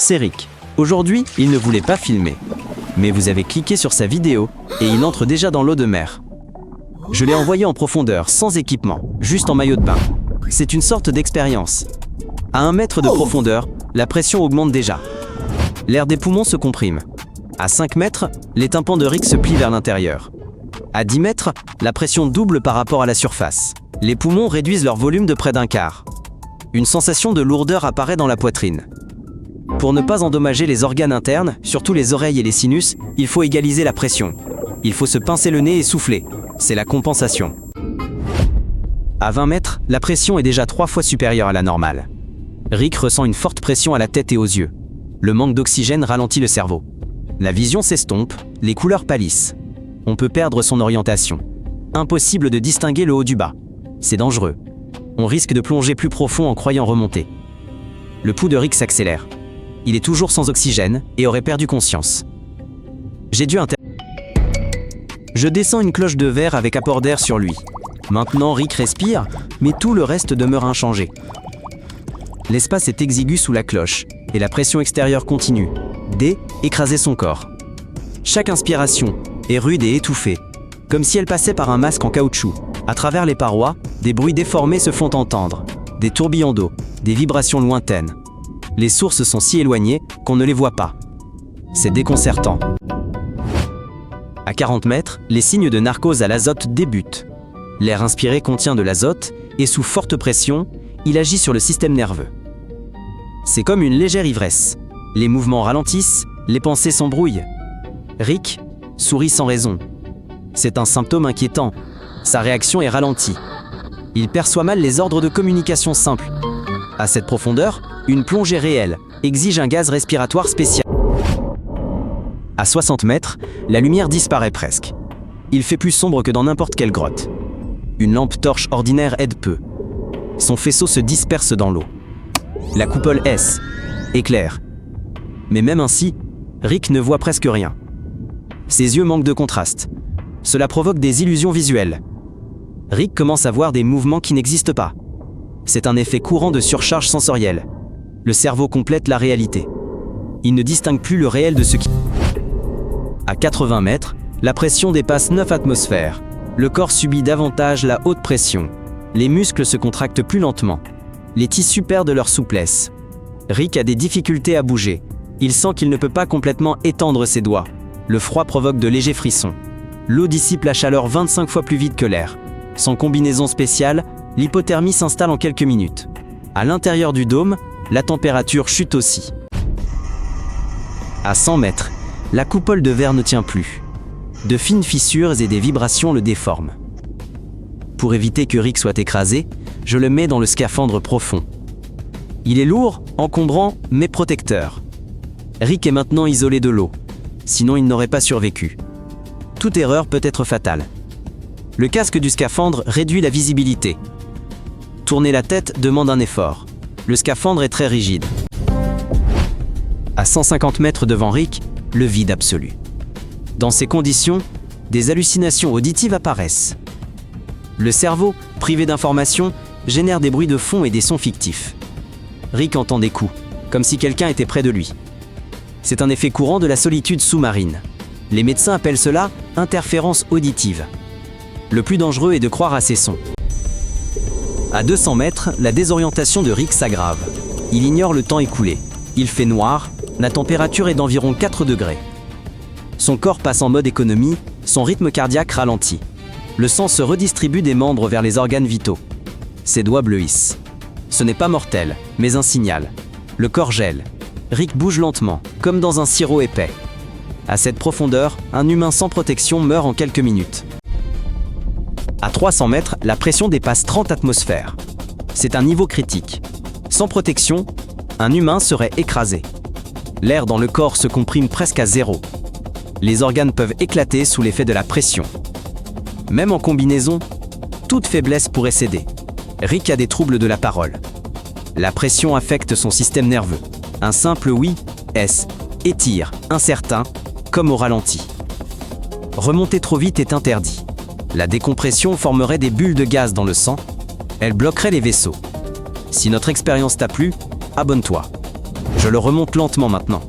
c'est Rick. Aujourd'hui, il ne voulait pas filmer. Mais vous avez cliqué sur sa vidéo et il entre déjà dans l'eau de mer. Je l'ai envoyé en profondeur, sans équipement, juste en maillot de bain. C'est une sorte d'expérience. À 1 mètre de profondeur, la pression augmente déjà. L'air des poumons se comprime. À 5 mètres, les tympans de Rick se plient vers l'intérieur. À 10 mètres, la pression double par rapport à la surface. Les poumons réduisent leur volume de près d'un quart. Une sensation de lourdeur apparaît dans la poitrine. Pour ne pas endommager les organes internes, surtout les oreilles et les sinus, il faut égaliser la pression. Il faut se pincer le nez et souffler. C'est la compensation. À 20 mètres, la pression est déjà 3 fois supérieure à la normale. Rick ressent une forte pression à la tête et aux yeux. Le manque d'oxygène ralentit le cerveau. La vision s'estompe, les couleurs pâlissent. On peut perdre son orientation. Impossible de distinguer le haut du bas. C'est dangereux. On risque de plonger plus profond en croyant remonter. Le pouls de Rick s'accélère. Il est toujours sans oxygène et aurait perdu conscience. J'ai dû Je descends une cloche de verre avec apport d'air sur lui. Maintenant, Rick respire, mais tout le reste demeure inchangé. L'espace est exigu sous la cloche et la pression extérieure continue d'écraser son corps. Chaque inspiration est rude et étouffée, comme si elle passait par un masque en caoutchouc. À travers les parois, des bruits déformés se font entendre, des tourbillons d'eau, des vibrations lointaines. Les sources sont si éloignées qu'on ne les voit pas. C'est déconcertant. À 40 mètres, les signes de narcose à l'azote débutent. L'air inspiré contient de l'azote et sous forte pression, il agit sur le système nerveux. C'est comme une légère ivresse. Les mouvements ralentissent, les pensées s'embrouillent. Rick sourit sans raison. C'est un symptôme inquiétant. Sa réaction est ralentie. Il perçoit mal les ordres de communication simples. À cette profondeur, une plongée réelle exige un gaz respiratoire spécial. À 60 mètres, la lumière disparaît presque. Il fait plus sombre que dans n'importe quelle grotte. Une lampe torche ordinaire aide peu. Son faisceau se disperse dans l'eau. La coupole S éclaire. Mais même ainsi, Rick ne voit presque rien. Ses yeux manquent de contraste. Cela provoque des illusions visuelles. Rick commence à voir des mouvements qui n'existent pas. C'est un effet courant de surcharge sensorielle. Le cerveau complète la réalité. Il ne distingue plus le réel de ce qui... À 80 mètres, la pression dépasse 9 atmosphères. Le corps subit davantage la haute pression. Les muscles se contractent plus lentement. Les tissus perdent leur souplesse. Rick a des difficultés à bouger. Il sent qu'il ne peut pas complètement étendre ses doigts. Le froid provoque de légers frissons. L'eau dissipe la chaleur 25 fois plus vite que l'air. Sans combinaison spéciale, l'hypothermie s'installe en quelques minutes. À l'intérieur du dôme, la température chute aussi. À 100 mètres, la coupole de verre ne tient plus. De fines fissures et des vibrations le déforment. Pour éviter que Rick soit écrasé, je le mets dans le scaphandre profond. Il est lourd, encombrant, mais protecteur. Rick est maintenant isolé de l'eau. Sinon, il n'aurait pas survécu. Toute erreur peut être fatale. Le casque du scaphandre réduit la visibilité. Tourner la tête demande un effort. Le scaphandre est très rigide. À 150 mètres devant Rick, le vide absolu. Dans ces conditions, des hallucinations auditives apparaissent. Le cerveau, privé d'informations, génère des bruits de fond et des sons fictifs. Rick entend des coups, comme si quelqu'un était près de lui. C'est un effet courant de la solitude sous-marine. Les médecins appellent cela interférence auditive. Le plus dangereux est de croire à ces sons. À 200 mètres, la désorientation de Rick s'aggrave. Il ignore le temps écoulé. Il fait noir, la température est d'environ 4 degrés. Son corps passe en mode économie, son rythme cardiaque ralentit. Le sang se redistribue des membres vers les organes vitaux. Ses doigts bleuissent. Ce n'est pas mortel, mais un signal. Le corps gèle. Rick bouge lentement, comme dans un sirop épais. À cette profondeur, un humain sans protection meurt en quelques minutes. À 300 mètres, la pression dépasse 30 atmosphères. C'est un niveau critique. Sans protection, un humain serait écrasé. L'air dans le corps se comprime presque à zéro. Les organes peuvent éclater sous l'effet de la pression. Même en combinaison, toute faiblesse pourrait céder. Rick a des troubles de la parole. La pression affecte son système nerveux. Un simple oui, S, étire, incertain, comme au ralenti. Remonter trop vite est interdit. La décompression formerait des bulles de gaz dans le sang. Elle bloquerait les vaisseaux. Si notre expérience t'a plu, abonne-toi. Je le remonte lentement maintenant.